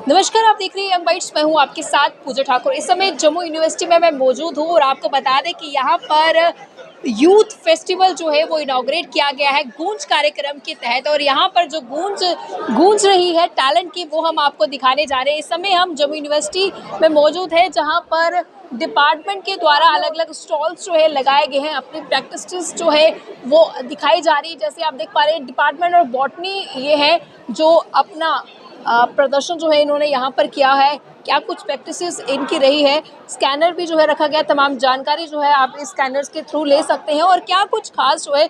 नमस्कार, आप देख रहे हैं यंग बाइट्स। मैं हूं आपके साथ पूजा ठाकुर। इस समय जम्मू यूनिवर्सिटी में मैं मौजूद हूं और आपको बता दें कि यहां पर यूथ फेस्टिवल जो है वो इनॉग्रेट किया गया है गूंज कार्यक्रम के तहत। और यहां पर जो गूंज रही है टैलेंट की, वो हम आपको दिखाने जा रहे हैं। इस समय हम जम्मू यूनिवर्सिटी में मौजूद है, जहां पर डिपार्टमेंट के द्वारा अलग अलग स्टॉल्स जो है लगाए गए हैं। अपनी प्रैक्टिस जो है वो दिखाई जा रही है। जैसे आप देख पा रहे हैं, डिपार्टमेंट और बॉटनी ये है जो अपना प्रदर्शन जो है इन्होंने यहाँ पर किया है। क्या कुछ प्रैक्टिसेस इनकी रही है। स्कैनर भी जो है रखा गया, तमाम जानकारी जो है आप इस स्कैनर्स के थ्रू ले सकते हैं। और क्या कुछ खास जो है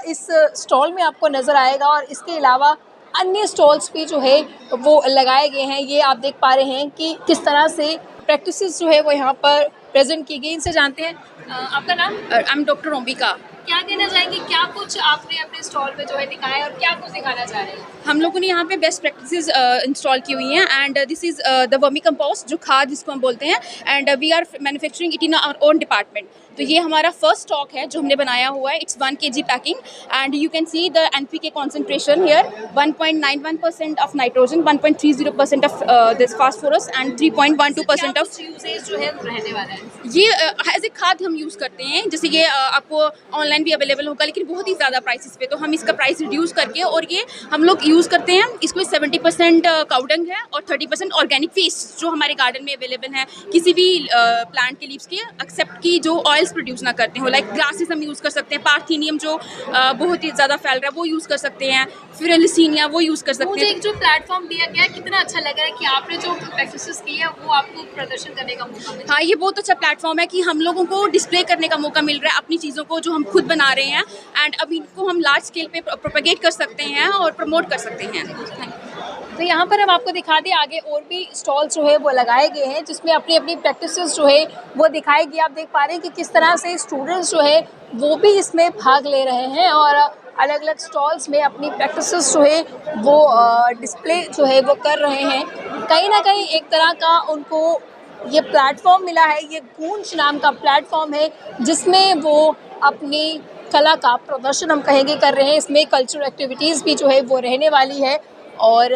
इस स्टॉल में आपको नज़र आएगा। और इसके अलावा अन्य स्टॉल्स भी जो है वो लगाए गए हैं। ये आप देख पा रहे हैं कि किस तरह से प्रैक्टिसेस जो है वो यहाँ पर प्रेजेंट की गई। इनसे जानते हैं आपका नाम। I am doctor Ombika. क्या कहना चाहेंगे, क्या कुछ आपने अपने स्टॉल पे जो है दिखाया है और क्या कुछ दिखाना चाह रहे हैं। हम लोगों ने यहाँ पे बेस्ट प्रैक्टिसेस इंस्टॉल की हुई हैं and this is the vermicompost, जो खाद जिसको हम बोलते हैं, and we are manufacturing it in our own department. तो ये हमारा फर्स्ट स्टॉक है जो हमने बनाया हुआ है। It's 1 kg packing and you can see the NPK concentration here. 1.91% of nitrogen, 1.30% of this phosphorus and 3.12% of usage जो है वो रहने वाला है। ये एज ए खाद हम यूज़ करते हैं। जैसे ये आपको ऑनलाइन भी अवेलेबल होगा, लेकिन बहुत ही ज़्यादा प्राइसेस पे, तो हम इसका प्राइस रिड्यूस करके और ये हम लोग यूज़ करते हैं। इसमें 70% काउडंग है और 30% ऑर्गेनिक वेस्ट जो हमारे गार्डन में अवेलेबल है किसी भी प्लांट के लीव्स के, एक्सेप्ट की जो ऑयल्स प्रोड्यूस ना करते हो। लाइक ग्रासेस हम यूज़ कर सकते हैं, पार्थीनियम जो बहुत ही ज़्यादा फैल रहा है वो यूज़ कर सकते हैं, फिर लिसीनिया वो यूज़ कर सकते मुझे हैं। एक जो प्लेटफॉर्म दिया गया है, कितना अच्छा लग रहा है कि आपने जो प्रैक्टिसेस की है वो आपको प्रदर्शन करने का मौका मिला। हाँ, ये बहुत अच्छा प्लेटफॉर्म है कि हम लोगों को डिस्प्ले करने का मौका मिल रहा है अपनी चीज़ों को जो हम खुद बना रहे हैं, एंड अब इनको हम लार्ज स्केल पे प्रोपेगेट कर सकते हैं और प्रमोट कर सकते हैं। Thank you. तो यहाँ पर हम आपको दिखा दें, आगे और भी स्टॉल जो है वो लगाए गए हैं जिसमें अपनी अपनी प्रैक्टिसेस जो है वो दिखाएगी। आप देख पा रहे हैं कि किस तरह से स्टूडेंट्स जो है वो भी इसमें भाग ले रहे हैं और अलग अलग स्टॉल्स में अपनी प्रैक्टिसेस जो है वो डिस्प्ले जो है वो कर रहे हैं। कहीं ना कहीं एक तरह का उनको ये प्लेटफॉर्म मिला है। ये गूंज नाम का प्लेटफॉर्म है जिसमें वो अपनी कला का प्रदर्शन हम कहेंगे कर रहे हैं। इसमें कल्चरल एक्टिविटीज़ भी जो है वो रहने वाली है। और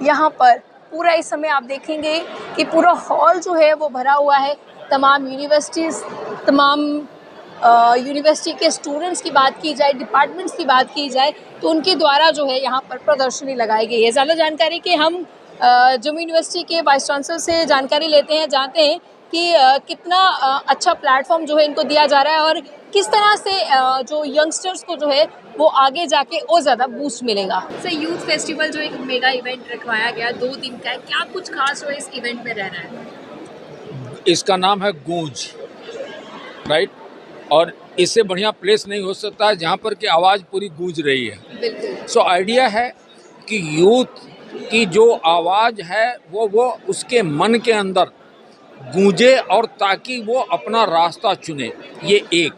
यहाँ पर पूरा इस समय आप देखेंगे कि पूरा हॉल जो है वो भरा हुआ है। तमाम यूनिवर्सिटी के स्टूडेंट्स की बात की जाए, डिपार्टमेंट्स की बात की जाए, तो उनके द्वारा जो है यहाँ पर प्रदर्शनी लगाई गई है। ज़्यादा जानकारी के हम जम्मू यूनिवर्सिटी के वाइस चांसलर से जानकारी लेते हैं, जानते हैं कि कितना अच्छा प्लेटफॉर्म जो है इनको दिया जा रहा है और किस तरह से जो यंगस्टर्स को जो है वो आगे जाके और ज़्यादा बूस्ट मिलेगा। सर, यूथ फेस्टिवल जो एक मेगा इवेंट रखवाया गया 2 दिन का है, क्या कुछ खास जो है इस इवेंट में रह रहा है। इसका नाम है गूंज, राइट। और इससे बढ़िया प्लेस नहीं हो सकता है जहाँ पर कि आवाज़ पूरी गूंज रही है। बिल्कुल। सो आइडिया है कि यूथ की जो आवाज़ है वो उसके मन के अंदर गूंजे और ताकि वो अपना रास्ता चुने। ये एक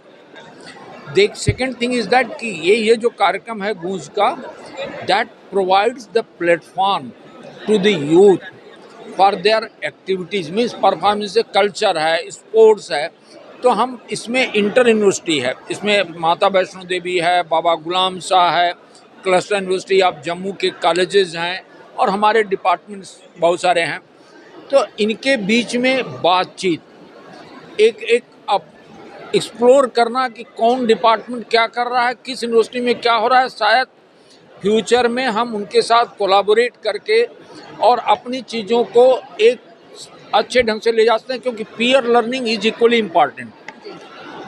देख। सेकेंड थिंग इज़ दैट कि ये जो कार्यक्रम है गूंज का, that provides the platform to the youth for their activities. Means performance है, कल्चर है, स्पोर्ट्स है। तो हम इसमें इंटर यूनिवर्सिटी है, इसमें माता वैष्णो देवी है, बाबा गुलाम शाह है, क्लस्टर यूनिवर्सिटी ऑफ जम्मू के कॉलेजेस हैं और हमारे डिपार्टमेंट्स बहुत सारे हैं। तो इनके बीच में बातचीत, एक अब एक्सप्लोर करना कि कौन डिपार्टमेंट क्या कर रहा है, किस यूनिवर्सिटी में क्या हो रहा है। शायद फ्यूचर में हम उनके साथ कोलैबोरेट करके और अपनी चीज़ों को एक अच्छे ढंग से ले जा सकते हैं, क्योंकि peer learning is equally important.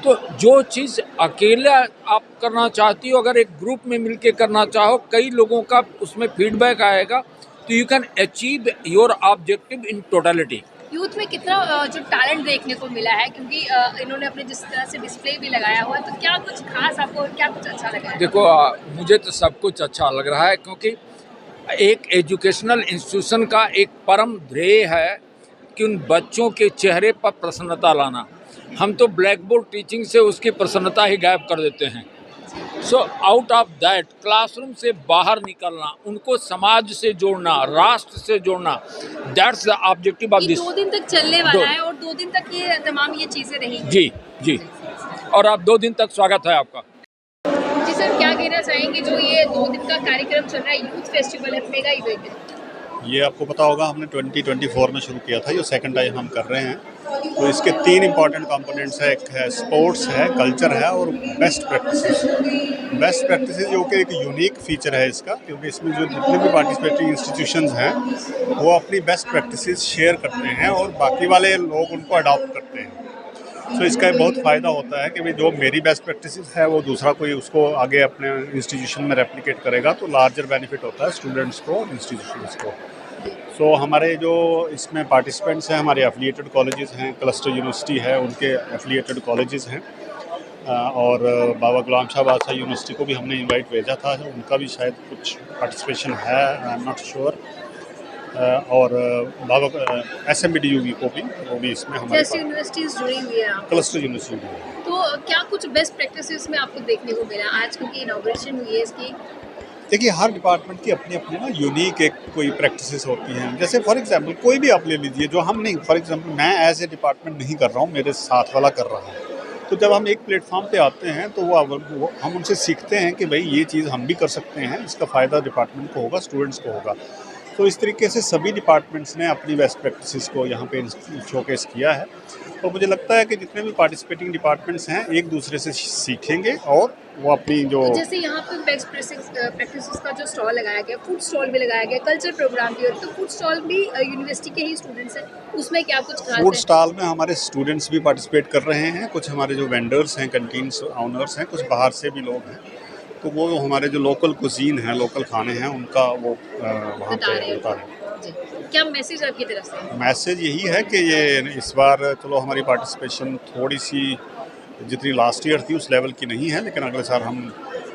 तो जो चीज़ अकेला आप करना चाहती हो, अगर एक ग्रुप में मिलके करना चाहो, कई लोगों का उसमें फीडबैक आएगा, तो you can achieve your objective in totality. Youth में कितना जो टैलेंट देखने को मिला है, क्योंकि इन्होंने अपने जिस तरह से डिस्प्ले भी लगाया हुआ है, तो क्या कुछ खास आपको क्या कुछ अच्छा लगा है? देखो मुझे तो सब कुछ अच्छा लग रहा है, क्योंकि एक एजुकेशनल इंस्टीट्यूशन का एक परम ध्येय है कि उन बच्चों के चेहरे पर प्रसन्नता लाना। हम तो ब्लैक बोर्ड टीचिंग से उसकी प्रसन्नता ही गायब कर देते हैं। So out of that, classroom से बाहर निकलना, उनको समाज से जोड़ना, राष्ट्र से जोड़ना, दैट्स द ऑब्जेक्टिव ऑफ ये दिस। 2 दिन तक चलने वाला है और 2 दिन तक ये तमाम ये चीज़ें रहेंगी। जी जी, और आप 2 दिन तक स्वागत है आपका। जी सर, क्या कहना चाहेंगे जो ये 2 दिन का कार्यक्रम चल रहा है, यूथ फेस्टिवल है, मेगा इवेंट है? ये आपको पता होगा हमने 2024 में शुरू किया था, ये सेकंड टाइम हम कर रहे हैं। तो इसके 3 इंपॉर्टेंट कंपोनेंट्स है, एक है स्पोर्ट्स है, कल्चर है और बेस्ट प्रैक्टिसेस। बेस्ट प्रैक्टिसेस जो कि एक यूनिक फीचर है इसका, क्योंकि इसमें जो जितने भी पार्टिसिपेटिंग इंस्टीट्यूशंस हैं वो अपनी बेस्ट प्रैक्टिसेस शेयर करते हैं और बाकी वाले लोग उनको अडॉप्ट करते हैं। तो इसका एक बहुत फ़ायदा होता है कि भाई जो मेरी बेस्ट प्रैक्टिसेस है वो दूसरा कोई उसको आगे अपने इंस्टीट्यूशन में रेप्लिकेट करेगा, तो लार्जर बेनिफिट होता है स्टूडेंट्स को, इंस्टीट्यूशंस को। सो हमारे जो इसमें पार्टिसिपेंट्स हैं, हमारे एफिलिएटेड कॉलेजेस हैं, क्लस्टर यूनिवर्सिटी है, उनके एफिलिएटेड कॉलेजेस हैं, और बाबा गुलाम शाह बादशाह यूनिवर्सिटी को भी हमने इनवाइट भेजा था, उनका भी शायद कुछ पार्टिसिपेशन है, आई एम नॉट श्योर। और बाबा SMBDU को भी, वो भी इसमें हमारे जैसे यूनिवर्सिटीज जुड़ी हुई है क्लस्टर यूनिवर्सिटी भी। तो क्या कुछ बेस्ट प्रैक्टिसेस में आपको देखने को मिला आज, क्योंकि इनॉग्रेशन हुई है इसकी? देखिए, हर डिपार्टमेंट की अपनी अपनी ना यूनिक एक कोई प्रैक्टिसेस होती हैं। जैसे फॉर एग्जांपल कोई भी आप ले लीजिए, जो हम नहीं, फॉर एग्जांपल मैं एज ए डिपार्टमेंट नहीं कर रहा हूँ, मेरे साथ वाला कर रहा है। तो जब हम एक प्लेटफॉर्म पे आते हैं तो वो हम उनसे सीखते हैं कि भाई ये चीज़ हम भी कर सकते हैं, इसका फ़ायदा डिपार्टमेंट को होगा, स्टूडेंट्स को होगा। तो इस तरीके से सभी डिपार्टमेंट्स ने अपनी बेस्ट प्रैक्टिसेस को यहाँ पे शोकेस किया है। तो मुझे लगता है कि जितने भी पार्टिसिपेटिंग डिपार्टमेंट्स हैं एक दूसरे से सीखेंगे और वो अपनी जो तो जैसे यहाँ पे बेस्ट प्रैक्टिसेस का जो स्टॉल लगाया गया, फूड स्टॉल भी लगाया गया, कल्चर प्रोग्राम भी, और तो फूड स्टॉल भी यूनिवर्सिटी के ही स्टूडेंट्स हैं, उसमें क्या कुछ खास फूड है? स्टॉल में हमारे स्टूडेंट्स भी पार्टिसिपेट कर रहे हैं, कुछ हमारे जो वेंडर्स हैं, कैंटीन ऑनर्स हैं, कुछ बाहर से भी लोग हैं। तो वो हमारे जो लोकल कुजीन हैं, लोकल खाने हैं, उनका वो वहाँ बता पे रहे होता हैं। है। जी। क्या मैसेज आपकी तरफ से? मैसेज यही है कि ये इस बार चलो हमारी पार्टिसिपेशन थोड़ी सी जितनी लास्ट ईयर थी उस लेवल की नहीं है, लेकिन अगले साल हम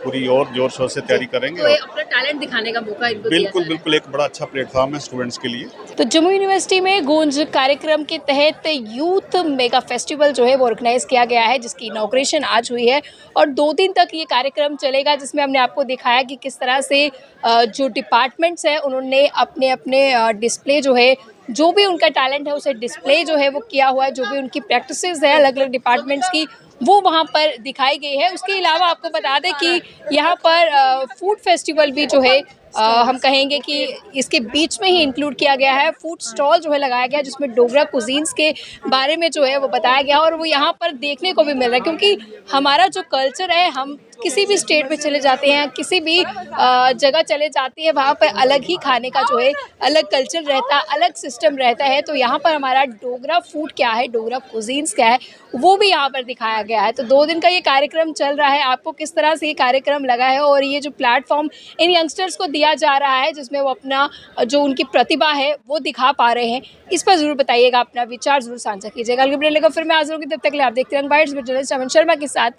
पूरी और जोर शोर से तैयारी करेंगे। तो ये अपना टैलेंट दिखाने का मौका इनको दिया बिल्कुल जा रहा है। बिल्कुल, एक बड़ा अच्छा प्लेटफॉर्म है स्टूडेंट्स के लिए। तो जम्मू यूनिवर्सिटी में गूंज कार्यक्रम के तहत यूथ मेगा फेस्टिवल जो है वो ऑर्गेनाइज किया गया है, जिसकी इनॉग्रेशन आज हुई है और 2 दिन तक ये कार्यक्रम चलेगा, जिसमें हमने आपको दिखाया कि किस तरह से जो डिपार्टमेंट्स हैं उन्होंने अपने अपने डिस्प्ले जो है, जो भी उनका टैलेंट है उसे डिस्प्ले जो है वो किया हुआ है, जो भी उनकी प्रैक्टिसेस है अलग अलग डिपार्टमेंट्स की वो वहाँ पर दिखाई गई है। उसके अलावा आपको बता दें कि यहाँ पर फूड फेस्टिवल भी जो है हम कहेंगे कि इसके बीच में ही इंक्लूड किया गया है। फूड स्टॉल जो है लगाया गया है, जिसमें डोगरा कुजीन्स के बारे में जो है वो बताया गया और वो यहाँ पर देखने को भी मिल रहा है, क्योंकि हमारा जो कल्चर है, हम किसी भी स्टेट में चले जाते हैं, किसी भी जगह चले जाते हैं, वहाँ पर अलग ही खाने का जो है अलग कल्चर रहता है, अलग सिस्टम रहता है। तो यहाँ पर हमारा डोगरा फूड क्या है, डोगरा कुजीन्स क्या है, वो भी यहाँ पर दिखाया गया है। तो 2 दिन का ये कार्यक्रम चल रहा है। आपको किस तरह से ये कार्यक्रम लगा है और ये जो प्लेटफॉर्म इन यंगस्टर्स को दिया जा रहा है, जिसमें वो अपना जो उनकी प्रतिभा है वो दिखा पा रहे हैं, इस पर ज़रूर बताइएगा, अपना विचार ज़रूर साझा कीजिएगा। फिर मैं हाजिर होंगी, तब तक के लिए आप देखते हैं यंग बाइट्स में जर्नलिस्ट अमन शर्मा के साथ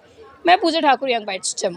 मैं पूजा ठाकुर, यंग बाइट्स जम्मू।